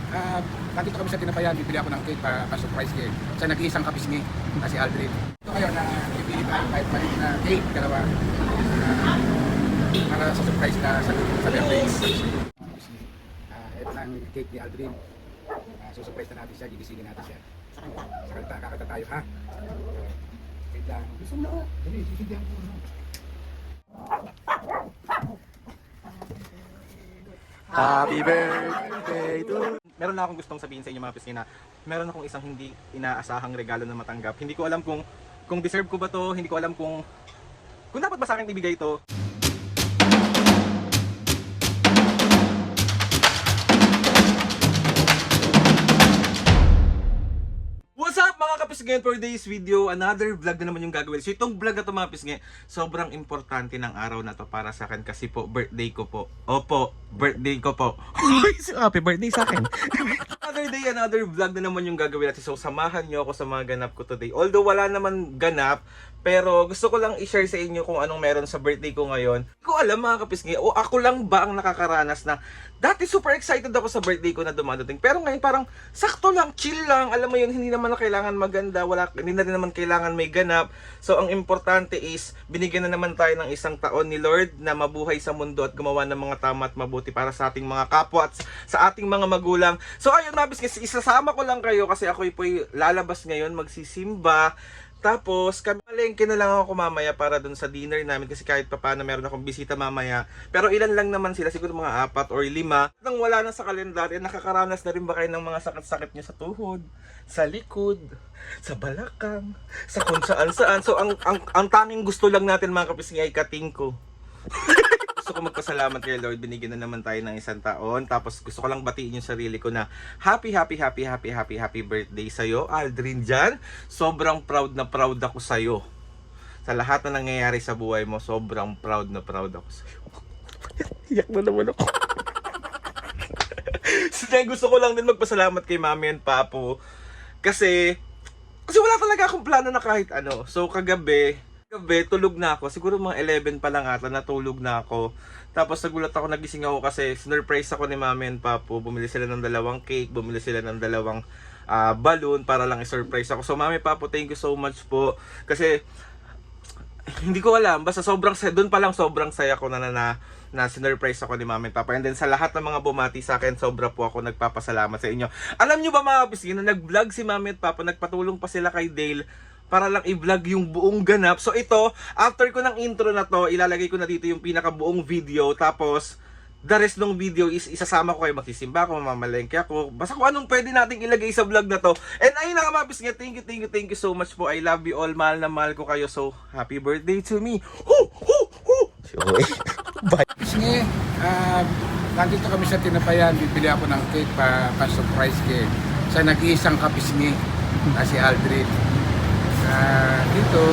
Nandito kami sa Tinapayan, bibili ako ng cake para surprise cake. Sa nag-iisang kapisngi na si Aldrin. Ito ngayon na bibili tayo kahit maliit na cake, dalawa. Para sa surprise na sa birthday. Ito na ang cake ni Aldrin. Surprise na natin siya, gigisingin natin siya. Sa kanta, kakanta tayo ha. Wait lang. Gusto mo na ako. Dali, sisindihan ko. Happy birthday to... Meron na akong gustong sabihin sa inyo mga pisngi na meron akong isang hindi inaasahang regalo na matanggap. Hindi ko alam kung deserve ko ba to, hindi ko alam kung dapat ba sa akin ibigay ito. What's up mga kapisngi? For today's video, another vlog na naman yung gagawin. So itong vlog na to mga pisngi, sobrang importante ng araw na to para sa akin kasi po birthday ko po. Opo, birthday ko po. Happy birthday sa akin. Another day, another vlog na naman yung gagawin natin. So samahan nyo ako sa mga ganap ko today. Although wala naman ganap, pero gusto ko lang i-share sa inyo kung anong meron sa birthday ko ngayon. Hindi ko alam mga kapisngi, o ako lang ba ang nakakaranas na dati super excited ako sa birthday ko na dumadating. Pero ngayon parang sakto lang, chill lang. Alam mo yun, hindi naman na kailangan maganda, hindi na rin naman kailangan may ganap. So ang importante is, binigyan na naman tayo ng isang taon ni Lord na mabuhay sa mundo at gumawa ng mga tama at mabuti para sa ating mga kapwa at sa ating mga magulang. So ayun mga kapisngi, isasama ko lang kayo kasi ako po'y lalabas ngayon, magsisimba. Tapos, kamalengke na lang ako mamaya para dun sa dinner namin kasi kahit pa paano meron akong bisita mamaya. Pero ilan lang naman sila, siguro mga 4 or 5. Nang wala na sa kalendaryo, nakakaranas na rin ba kayo ng mga sakit-sakit nyo sa tuhod, sa likod, sa balakang, sa kung saan-saan. So, ang tanging gusto lang natin mga kapisngi ay kating ko. Gusto ko magpasalamat kay Lord, binigyan na naman tayo ng isang taon. Tapos gusto ko lang batiin yung sarili ko na happy birthday sa'yo, Aldrin dyan. Sobrang proud na proud ako sa'yo. Sa lahat na nangyayari sa buhay mo, sobrang proud na proud ako sa'yo. Iyak na naman ako. So, gusto ko lang din magpasalamat kay Mami and Papo. Kasi wala talaga akong plano na kahit ano. So kagabi, tulog na ako. Siguro mga 11 pa lang ata, natulog na ako. Tapos nagulat ako, nagising ako kasi surprise ako ni Mami and Papo. Bumili sila ng 2 cake, bumili sila ng 2 balloon para lang i-surprise ako. So Mami, Papo, thank you so much po. Kasi hindi ko alam, basta doon pa lang sobrang saya ko na sinurprise ako ni Mami and Papa. And then sa lahat ng mga bumati sa akin, sobra po ako nagpapasalamat sa inyo. Alam nyo ba mga kapisngi, na nag-vlog si Mami and Papa, nagpatulong pa sila kay Dale para lang i-vlog yung buong ganap. So ito, after ko ng intro na to, ilalagay ko na dito yung pinakabuong video. Tapos, the rest ng video is isasama ko kayo, magsisimba ako, mamamalengke ako. Basta kung anong pwede nating ilagay sa vlog na to. And ayun na nga mga kapisngi, thank you so much po. I love you all, mahal na mahal ko kayo. So, happy birthday to me. Bye. Pisngi, nandito kami sa Tinapayan, bibili ako ng cake para surprise cake. Sa nag-iisang kapisngi na si Aldrin. Dito,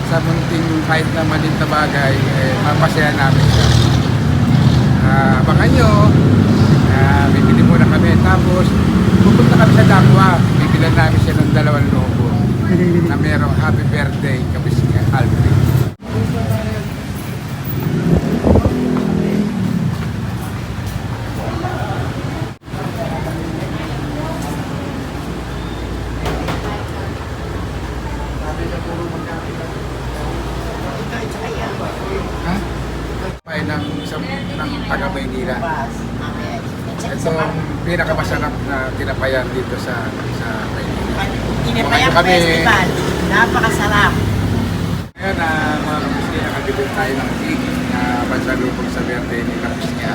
sa munting kahit na maliit na bagay, mapasaya namin siya. Abangan nyo, bibili muna kami. Tapos, pupunta kami sa Dakwa. Bibilan namin siya ng 2 logo na merong happy birthday kapisngi Aldrin. Ng taga Maynila. Ito ang pinakamasarap na tinapayan dito sa Maynila. Tinapayan Festival. Napakasarap. Ngayon mga kapisngi, nakabili tayo ng cake na pasalubong sa birthday ni kapisngi.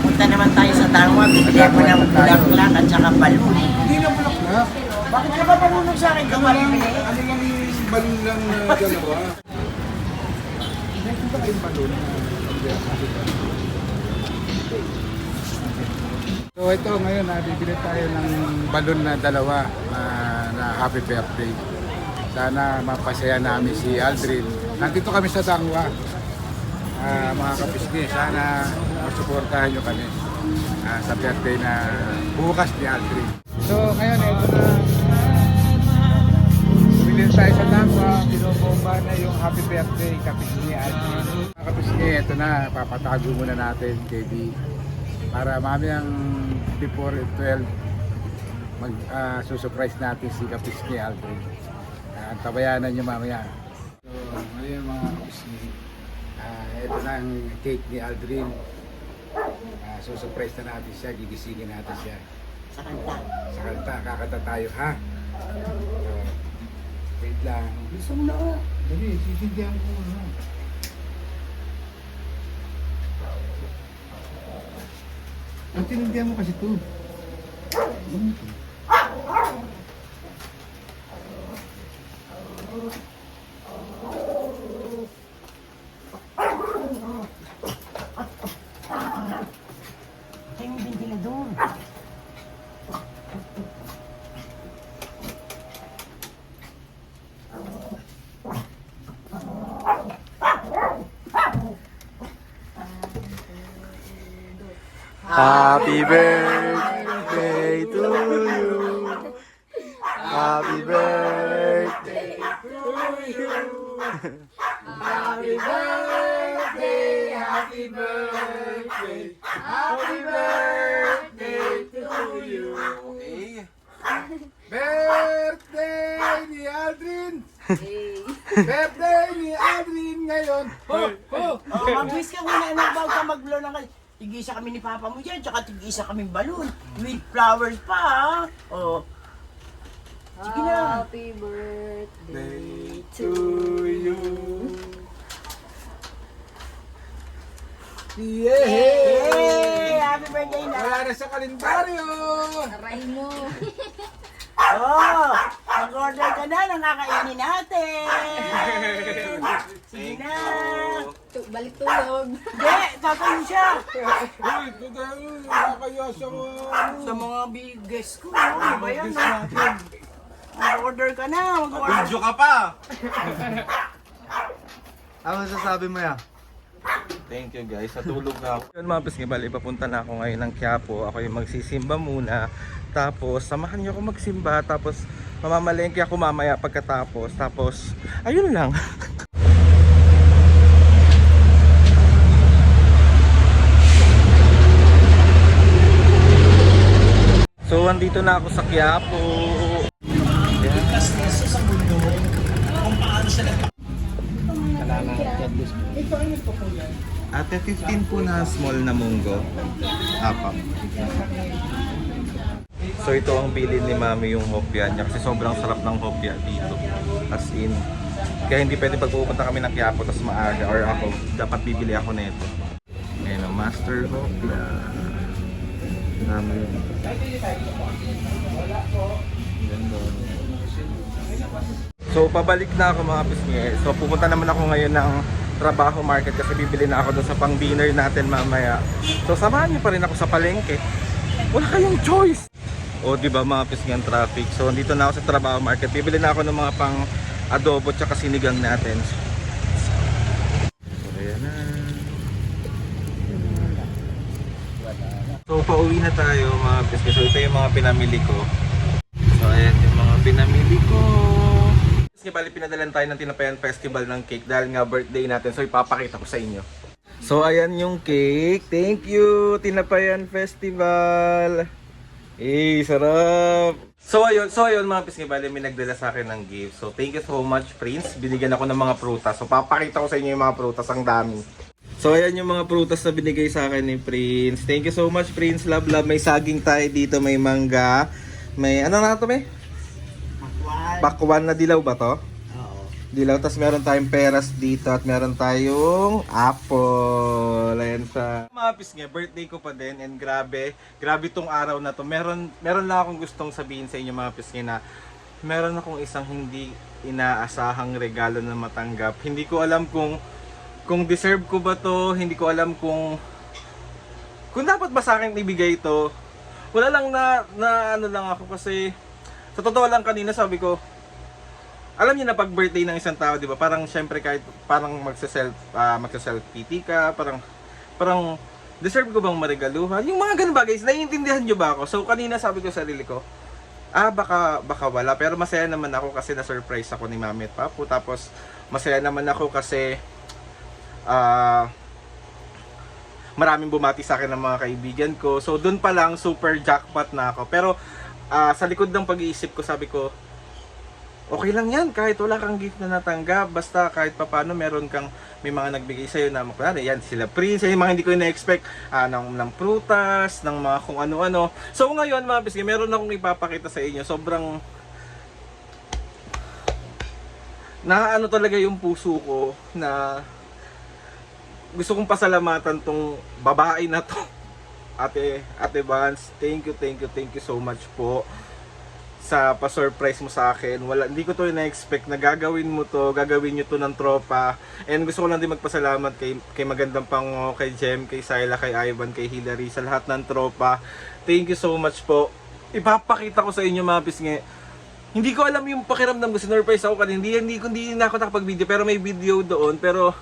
Punta naman tayo sa Tangwa. Bigyan mo ng bulaklak at saka balon. Hindi na bulaklak. Bakit ka ba panunod sa akin? Ano lang yung balon lang na dalawa. Nakita kayong balon na so ito ngayon, bibili tayo ng balon na 2 na happy birthday. Sana mapasaya namin si Aldrin. Nandito kami sa Tangwa. Mga kapisngi, sana masuportahan nyo kami sa birthday na bukas ni Aldrin. So ngayon, ito na. Bumili tayo sa Tangwa. Binobomba na yung happy birthday kapisngi Aldrin. Mga kapisngi, ito na. Papatago muna natin, KB. Para mamayang before 12, susurprise natin si Kapiski Aldrin. Tabayanan nyo mamaya. So, ngayon mga Kapiski, ito na ang cake ni Aldrin. Susurprise na natin siya, gigisingin natin siya. Sa kanta. Sa kanta, kakanta tayo ha. So, wait lang. Gusto mo na ka. Dali, sisindihan ko na. Ang tinundihan mo kasi ito. Ay, yung ventilador. Happy birthday to you. Happy birthday to you. Happy birthday, happy birthday, happy birthday to you. Birthday ni Aldrin! Birthday ni Aldrin ngayon! Ho! Ho! Oh, mag-wish ka muna, anak, bago ka mag-blow ng tig-isa kami ni Papa mo dyan, tsaka tig-isa kaming balloon. With flowers pa, ha? Oh. Sige na. Happy birthday To you! Yay! Happy birthday na! Wala na sa kalendaryo! Aray mo. Oh! Mag-order ka na ng kakainin natin! Sige na! Balik tulog. Hindi! Kakain siya! Uy, ito tayo! Nakakaya sa Sa mga big guests ko, ano ba yan? Mag-order ka na! Mag-order! Video ka pa! Ano masasabi mo ya? Thank you guys, natulog na ako. Yun mga pisngi, bali papunta na ako ngayon ng Quiapo. Ako yung magsisimba muna. Tapos samahan niyo ako magsimba. Tapos mamamalengke ako mamaya pagkatapos. Tapos ayun lang. So andito na ako sa Quiapo. Ate 15 po na small na munggo. Apat. So ito ang bilin ni Mami yung hopya niya kasi sobrang sarap ng hopya dito. As in. Kaya hindi pwede pag pupunta kami ng Quiapo tapos maaga or ako dapat bibili ako nito. Ayan ang master hopya. Mami yun. Ganda. So pabalik na ako mga pisngi. So pupunta naman ako ngayon ng trabaho market kasi bibili na ako doon sa pang dinner natin mamaya. So samahan niyo pa rin ako sa palengke. Wala kayong choice. O di ba mga pisngi ang traffic. So andito na ako sa trabaho market. Bibili na ako ng mga pang adobo tsaka sinigang natin. So ayan na. So pauwi na tayo mga pisngi. So ito yung mga pinamili ko. So ayan yung mga pinamili ko. Bali pinadalan tayo ng Tinapayan Festival ng cake dahil nga birthday natin. So ipapakita ko sa inyo. So ayan yung cake. Thank you Tinapayan Festival. Sarap. So ayun mga pisngi, bali may nagdala sa akin ng gift. So thank you so much Prince. Binigyan ako ng mga prutas. So papakita ko sa inyo yung mga prutas, ang dami. So ayan yung mga prutas na binigay sa akin ni Prince. Thank you so much Prince. Love love. May saging tayo dito, may mangga. May ano na ito may? Pakwan na dilaw ba to? Oo. Dilaw, tapos meron tayong peras dito at meron tayong apple. Ayan sa mga pisngi, birthday ko pa din and grabe tong araw na to. Meron lang akong gustong sabihin sa inyo mga pisngi na meron akong isang hindi inaasahang regalo na matanggap. Hindi ko alam kung deserve ko ba to, hindi ko alam kung dapat ba sa akin ibigay to. Wala lang na ano lang ako kasi sa totoo lang kanina sabi ko, alam niyo na pag birthday ng isang tao, 'di ba? Parang syempre kahit parang magse-self pity ka, parang deserve ko bang maregaluhan? Yung mga ganun bagay, naiintindihan niyo ba ako? So kanina sabi ko sa sarili ko, baka wala, pero masaya naman ako kasi na-surprise ako ni Mami at Papu. Tapos masaya naman ako kasi maraming bumati sa akin ng mga kaibigan ko. So doon pa lang super jackpot na ako. Pero sa likod ng pag-iisip ko, sabi ko, okay lang yan kahit wala kang gift na natanggap, basta kahit papano may mga nagbigay sa'yo na makunari, yan sila Prince, yung mga hindi ko na-expect ng prutas, ng mga kung ano-ano. So ngayon mga pisngi, meron akong ipapakita sa inyo. Sobrang naano talaga yung puso ko na gusto kong pasalamatan tong babae na to. Ate Vance, thank you so much po sa pa-surprise mo sa akin. Hindi ko to na-expect na gagawin nyo to ng tropa. And gusto ko lang din magpasalamat kay Magandang Pango, kay Jem, kay Syla, kay Ivan, kay Hilary, sa lahat ng tropa. Thank you so much po. Ipapakita ko sa inyo mga pisngi. Hindi ko alam yung pakiramdam ko, sinurprise ako kanina. Hindi na ako nakapag-video, pero may video doon. Pero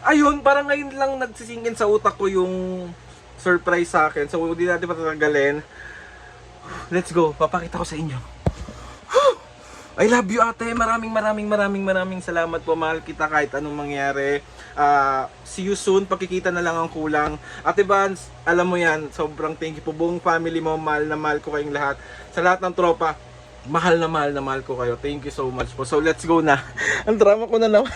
ayun, parang ngayon lang nagsisingin sa utak ko yung surprise sa akin. So hindi natin patatagalin. Let's go, papakita ko sa inyo. I love you ate, maraming salamat po, mahal kita kahit anong mangyari. See you soon, pagkikita na lang ang kulang. Ate Vance, alam mo yan, sobrang thank you po, buong family mo, mahal na mahal ko kayong lahat. Sa lahat ng tropa, mahal na mahal ko kayo. Thank you so much po. So let's go na. Ang drama ko na naman.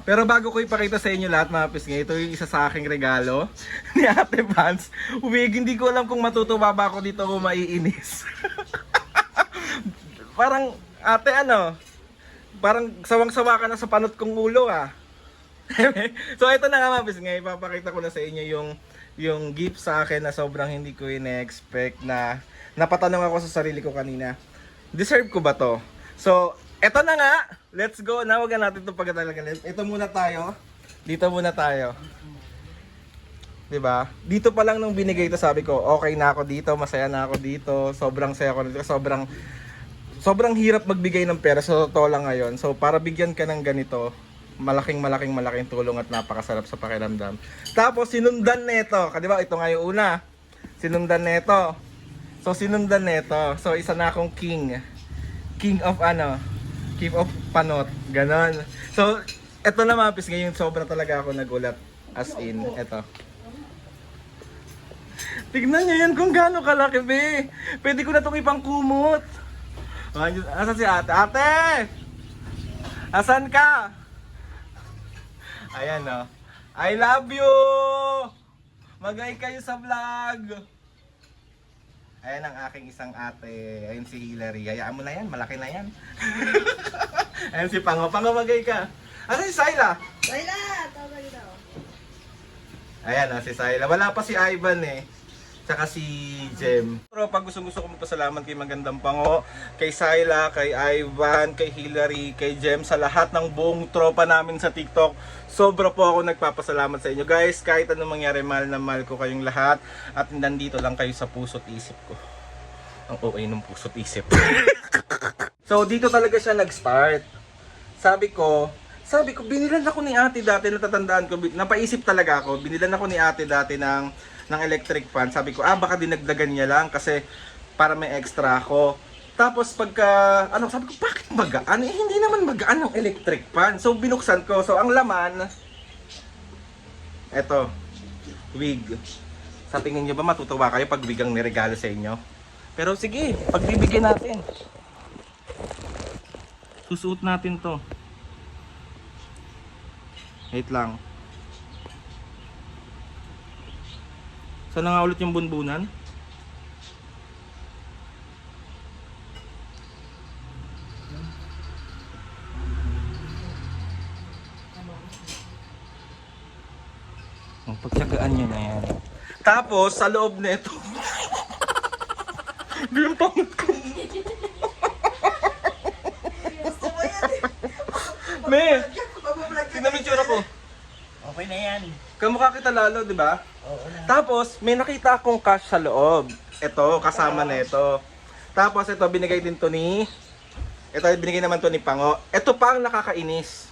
Pero bago ko ipakita sa inyo lahat mga pisngi, ito yung isa sa aking regalo ni Ate Vance. Hindi ko alam kung matutuwa ba ako dito kung maiinis. Parang, ate parang sawang-sawa ka na sa panot kong ulo So ito na nga mga pisngi, ipapakita ko na sa inyo yung gift sa akin na sobrang hindi ko ina-expect na napatanong ako sa sarili ko kanina. Deserve ko ba to? So, eto na nga, let's go na, wag natin itong pagkatalagan. Ito muna tayo, dito muna tayo. Diba? Dito pa lang nung binigay ito, sabi ko, okay na ako dito, masaya na ako dito, sobrang saya ko dito, sobrang hirap magbigay ng pera, so totoo lang ngayon. So para bigyan ka ng ganito, malaking tulong at napakasarap sa pakiramdam. Tapos sinundan nito, diba? Ito nga yung una, sinundan nito. So isa na akong king of panot, ganon. So, eto na mga pisngi, yung sobra talaga ako nagulat. As in, eto. Tignan nyo yan kung gaano kalaki, be. Pwede ko na itong ipangkumot. Asan si ate? Ate! Asan ka? Ayan, oh. I love you! Mag-ay kayo sa vlog! Ayan ang aking isang ate. Ayan si Hilary. Hayaan mo na yan. Malaki na yan. Ayan si Pango. Pango, magay ka. Ano si Syla? Syla! Tawag dito. Ayan si Syla. Wala pa si Ivan Tsaka si Jem. Pero pag gusto ko magpasalamat kay Magandang Pango, kay Syla, kay Ivan, kay Hilary, kay Jem, sa lahat ng buong tropa namin sa TikTok. Sobra po ako nagpapasalamat sa inyo guys. Kahit anong mangyari, mahal na mahal ko kayong lahat. At nandito lang kayo sa puso't isip ko. Ang OA ng puso't isip. So dito talaga siya nag-start. Sabi ko, binilan ako ni ate dati, natatandaan ko, napaisip talaga ako, binilan ako ni ate dati ng electric fan. Sabi ko, baka dinagdagan niya lang kasi para may extra ako. Tapos pagka, sabi ko, bakit magaan? Hindi naman magaan ng electric fan. So binuksan ko. So ang laman, eto, wig. Sa tingin nyo ba matutuwa kayo pag wig ang niregalo sa inyo? Pero sige, pagbibigyan natin. Susuot natin to. Wait lang. Sana nga ulit yung bunbunan. Pagtsagaan nyo na yan. Tapos, sa loob na ito. Yung pangat ko. Me! Tingnan mo yung tsura ko. Okay na yan. Kamukha kita lalo, di ba? Oo na. Tapos, may nakita akong cash sa loob. Ito, kasama na ito. Tapos, ito, binigay din to ni... Ito, binigay naman to ni Pango. Ito pa ang nakakainis.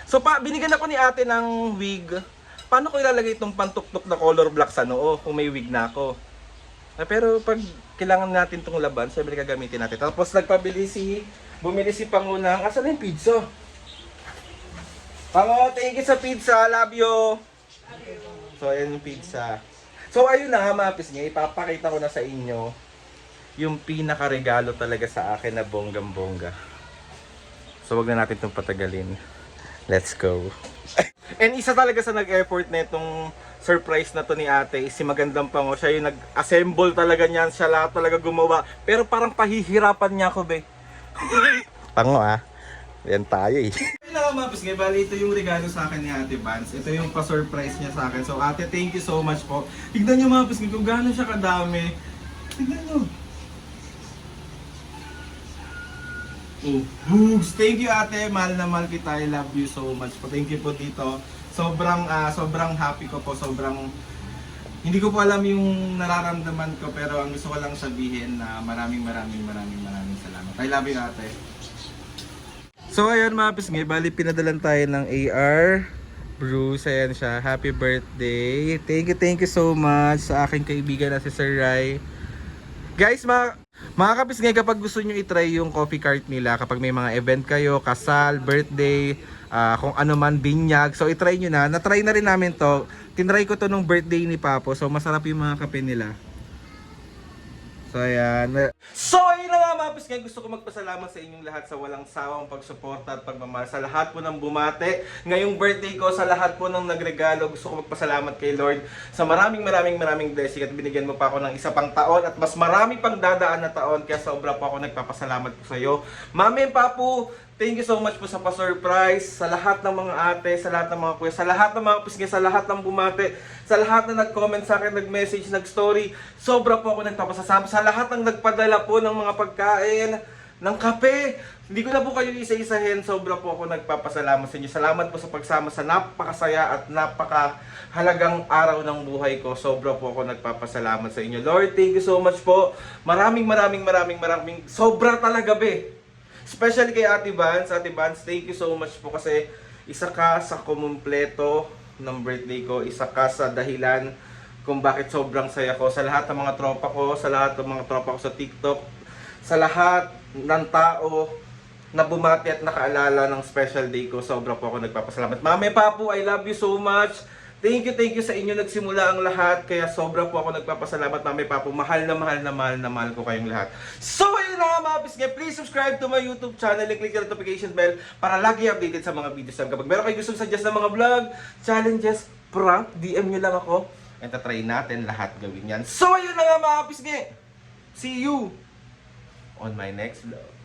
So, binigyan ako ni ate ng wig. Paano ko ilalagay itong pantuktok na color black sa noo kung may wig na ako? Pero pag kailangan natin itong laban, sabi gagamitin natin. Tapos, bumili si Pango ng... Asan na yung pizza? Pango, thank you sa pizza. Love you. So, ayan yung pizza. So, ayun na nga mga pisngi, ipapakita ko na sa inyo yung pinaka-regalo talaga sa akin na bonggang-bongga. So, wag na natin itong patagalin. Let's go. And isa talaga sa nag-effort na itong surprise na to ni ate is si Magandang Pango. Siya yung nag-assemble talaga niyan. Siya lahat talaga gumawa. Pero parang pahihirapan niya ako, be. Pango yan tayo eh. Ayun na nga mga pisngi, bali ito yung regalo sa akin ni Ate Vance. Ito yung pa-surprise niya sa akin. So ate, thank you so much po. Tignan niyo mga pisngi kung gaano siya kadami. Tignan niyo. Oh, Boogs! Thank you ate, mahal na mahal kita. I love you so much po. Thank you po dito. Sobrang happy ko po. Hindi ko po alam yung nararamdaman ko, pero ang gusto ko lang sabihin na maraming salamat. I love you ate. So ayan mga pisngi, bali pinadalan tayo ng AR Bruce, ayan siya, happy birthday. Thank you so much sa aking kaibigan na si Sir Rai. Guys, mga kapisngi, kapag gusto nyo itry yung coffee cart nila, kapag may mga event kayo, kasal, birthday, kung ano man, binyag, so itry nyo na. Natry na rin namin to. Tinry ko to nung birthday ni Papo, so masarap yung mga kape nila. So ayan. So ayun na nga mga pisngi, gusto ko magpasalamat sa inyong lahat sa walang sawang pagsuporta at pagmamahal. Sa lahat po ng bumate ngayong birthday ko, sa lahat po ng nagregalo, gusto ko magpasalamat kay Lord sa maraming blessing at binigyan mo pa ako ng isa pang taon at mas marami pang dadaan na taon, kaya sobra po ako nagpapasalamat po sa iyo. Mami and Papu, thank you so much po sa pa-surprise, sa lahat ng mga ate, sa lahat ng mga kuya, sa lahat ng mga pisngi, sa lahat ng bumate, sa lahat na nag-comment sa akin, nag-message, nag-story. Sobra po ako nagpapasalamat sa lahat ng nagpadala po ng mga pagkain, ng kape. Hindi ko na po kayo isa-isahin. Sobra po ako nagpapasalamat sa inyo. Salamat po sa pagsama sa napakasaya at napakahalagang araw ng buhay ko. Sobra po ako nagpapasalamat sa inyo. Lord, thank you so much po. Maraming sobra talaga be. Especially kay Ate Vance. Ate Vance, thank you so much po kasi isa ka sa kumumpleto ng birthday ko. Isa ka sa dahilan kung bakit sobrang saya ko. Sa lahat ng mga tropa ko, sa lahat ng mga tropa ko sa TikTok, sa lahat ng tao na bumati at nakaalala ng special day ko, sobra po ako nagpapasalamat. Mami, Papu, I love you so much. Thank you sa inyo. Nagsimula ang lahat, kaya sobra po ako nagpapasalamat. Mami, Papu, mahal ko kayong lahat. So, ayun na nga mga pisngi. Please subscribe to my YouTube channel and click the notification bell para lagi updated sa mga videos namin. Kapag meron kayo gusto suggest ng mga vlog, challenges, prank, DM nyo lang ako. And tatry natin lahat gawin yan. So, ayun na nga mga pisngi. See you on my next vlog.